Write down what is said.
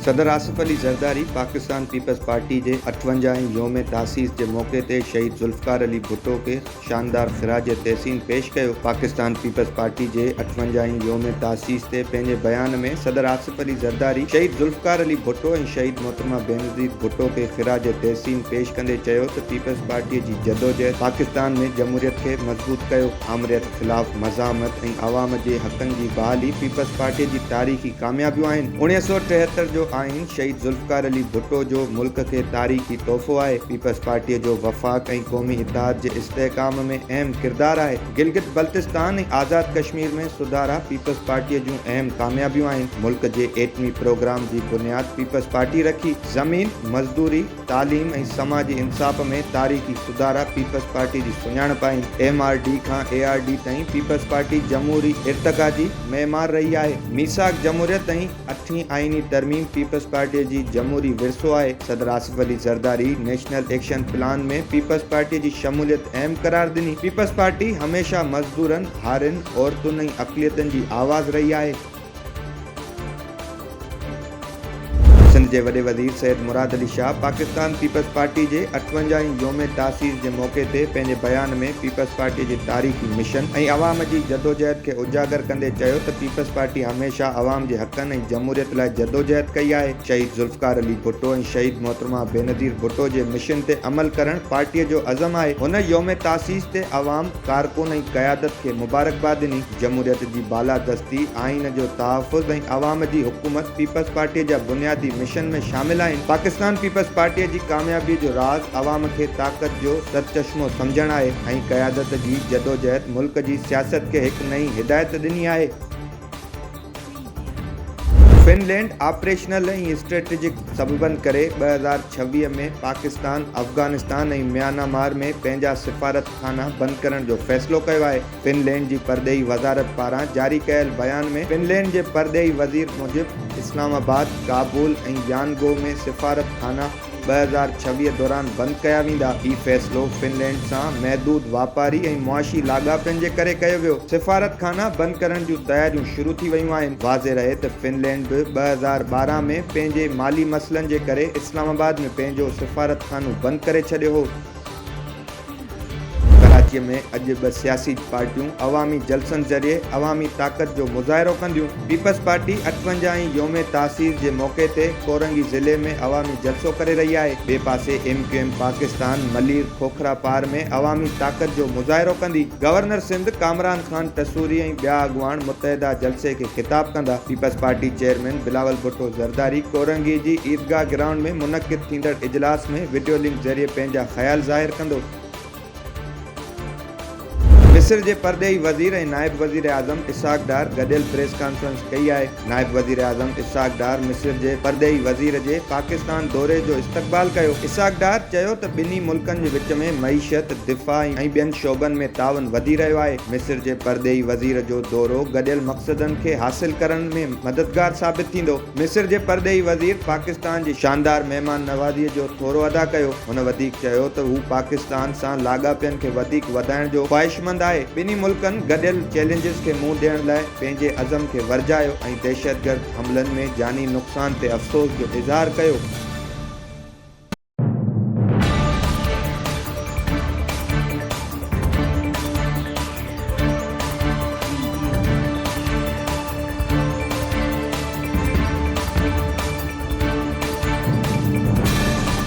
सदर Asif Ali Zardari Pakistan peoples party के 58 योम तासीस के मौके ते शहीद ज़ुल्फ़िकार अली भुट्टो के शानदार ख़िराज तहसीन पेश किया। पाकिस्तान पीपल्स पार्टी के 58 योम तासीस ते पंहिंजे बयान में सदर आसिफ अली ज़रदारी शहीद ज़ुल्फ़िकार अली भुट्टो और शहीद मोहतरमा बेनज़ीर भुट्टो के ख़िराज तहसीन पेश कंदे चयो त पीपल्स पार्टी की जदोजहद पाकिस्तान में जमहूरियत के मज़बूत किया। आमरियत ख़िलाफ़ मज़ामत और आवाम के हक़नि की बहाली पीपल्स पार्टी की तारीख़ी कामयाबियूं आहिनि। 1973 जो आइन शहीद ज़ुल्फ़िकार अली भुट्टो जो मुल्क के तारीख़ी तोहफ़ो है। पीपल्स पार्टी जो वफ़ाक़ और क़ौमी इत्तेहाद के इस्तेहकाम में अहम किरदार है। गिलगित बल्तिस्तान और आज़ाद कश्मीर में सुधारा पीपल्स पार्टी जो अहम कामयाबियूं आहिनि। मुल्क के एटमी प्रोग्राम की बुनियाद पीपल्स पार्टी रखी। ज़मीन मज़दूरी तालीम और समाजी इंसाफ में तारीख़ी सुधारा पीपल्स पार्टी की सुञाणप आहिनि। MRD खां ARD ताईं पीपल्स पार्टी जमहूरी इर्तिक़ा जी मेमार रही है। मीसाक जमहूरियत और 8वीं आइनी तरमीम पीपल्स पार्टी की जमहूरी विरसो है। सदर Asif Ali Zardari national action plan में पीपल्स पार्टी की शमूलियत अहम करार दिनी। पीपल्स पार्टी हमेशा मजदूरन, हारिन, औरतुन और अक़लियतन की आवाज़ रही है। सिंध के वॾे वज़ीर सैयद मुराद अली शाह पाकिस्तान पीपल्स पार्टी के 58 योम तासीस के मौके ते पंहिंजे बयान में पीपल्स पार्टी के तारीख़ी मिशन और अवाम की जदोजहद के उजागर कंदे चयो त पीपल्स पार्टी हमेशा अवाम के हक़नि और जमहूरियत लाइ जदोजहद कई है। शहीद ज़ुल्फ़िकार अली भुट्टो और शहीद मोहतरमा बेनज़ीर भुट्टो के मिशन ते अमल करण पार्टी जो अज़म है। उन योम तासीस ते अवाम कारकुन और क़यादत के मुबारकबाद दिनी। जमहूरियत की बालादस्ती, आइन जो तहफ़्फ़ुज़ और अवाम की हुकूमत पीपल्स पार्टी जा बुनियादी मिशन में शामिल आहिनि। पाकिस्तान पीपल्स पार्टी की कामयाबी जो राज अवाम के ताकत जो सचश्मो समझण है और क़यादत की जदोजहद मुल्क की सियासत के एक नई हिदायत दिनी है। फिनलैंड ऑपरेशनल और स्ट्रेटेजिक सबबन करे 2026 में पाकिस्तान, अफगानिस्तान और म्यांमार में पंहिंजा सिफारत खाना बंद करण जो फैसलो किया है। फिनलैंड की परदेही वज़ारत पारां जारी कयल बयान में फिनलैंड के परदेही वज़ीर मूजिब इस्लामाबाद, काबुल और यांगो में सिफारत खाना 2026 दौरान बंद किया वेंदा। ई फैसलो फिनलैंड से महदूद वापारी और मुआशी लागापन के करे कयो वियो। सिफारत खाना बंद करण जो तैयारियों शुरू थी वयूं आहिनि। वाज़े रहे तो फिनलैंड 2012 में पंहिंजे माली मसलन के करे इस्लामाबाद में पंहिंजो सिफारत खानो बंद करे छॾियो हो। कराची में अॼु 2 सियासी पार्टियों अवामी जलसन जरिए अवामी ताकत जो मुज़ाहिरो कंदियूं। पीपल्स पार्टी 58 योम तासीस के मौके ते कोरंगी ज़िले में अवामी जलसो करे रही है। बे पासे MQM पाकिस्तान मलीर खोखरा पार में अवामी ताकत जो मुज़ाहिरो कंदी। गवर्नर सिंध कामरान खान टसूरी और बिया अगवान मुतहदा जलसे के खिताब कंदा। Peoples party chairman Bilawal Bhutto Zardari Korangi की ईदगाह ग्राउंड में मुनक़िद थींदड़ इजलास में वीडियो लिंक जरिए पंहिंजा ख़याल ज़ाहिर कंदो। मिस्र के परदेही वज़ीर और नायब वज़ीर आज़म इसहाक़ डार गडियल प्रेस कॉन्फ्रेंस कई है। नायब वज़ीर आज़म इसहाक़ डार मिस्र के परदेही वज़ीर के पाकिस्तान दौरे जो इस्तक़बाल किया। इसहाक़ डार चयो त बिन्ही मुल्कन के विच में मईशत, दिफ़ा और ॿियनि शोबन में तावन वधी रहियो आहे। मिस्र के परदेही वज़ीर जो दौरो गडियल मक़सदन के हासिल करण में मददगार साबित थींदो। मिस्र के परदेही वज़ीर पाकिस्तान की शानदार मेहमान नवाज़ी जो थोरो अदा किया। हुन वधीक चयो त हू पाकिस्तान से लागापियन के वधीक वधाइण जो ख़्वाहिशमंद है। बिन्ही मुल्कन गडियल चैलेंजेस के मुंह ॾियण लाइ पंहिंजे अज़म के वरजायो और दहशतगर्द हमलन में जानी नुक़सान ते अफ़सोस जो इज़हार किया।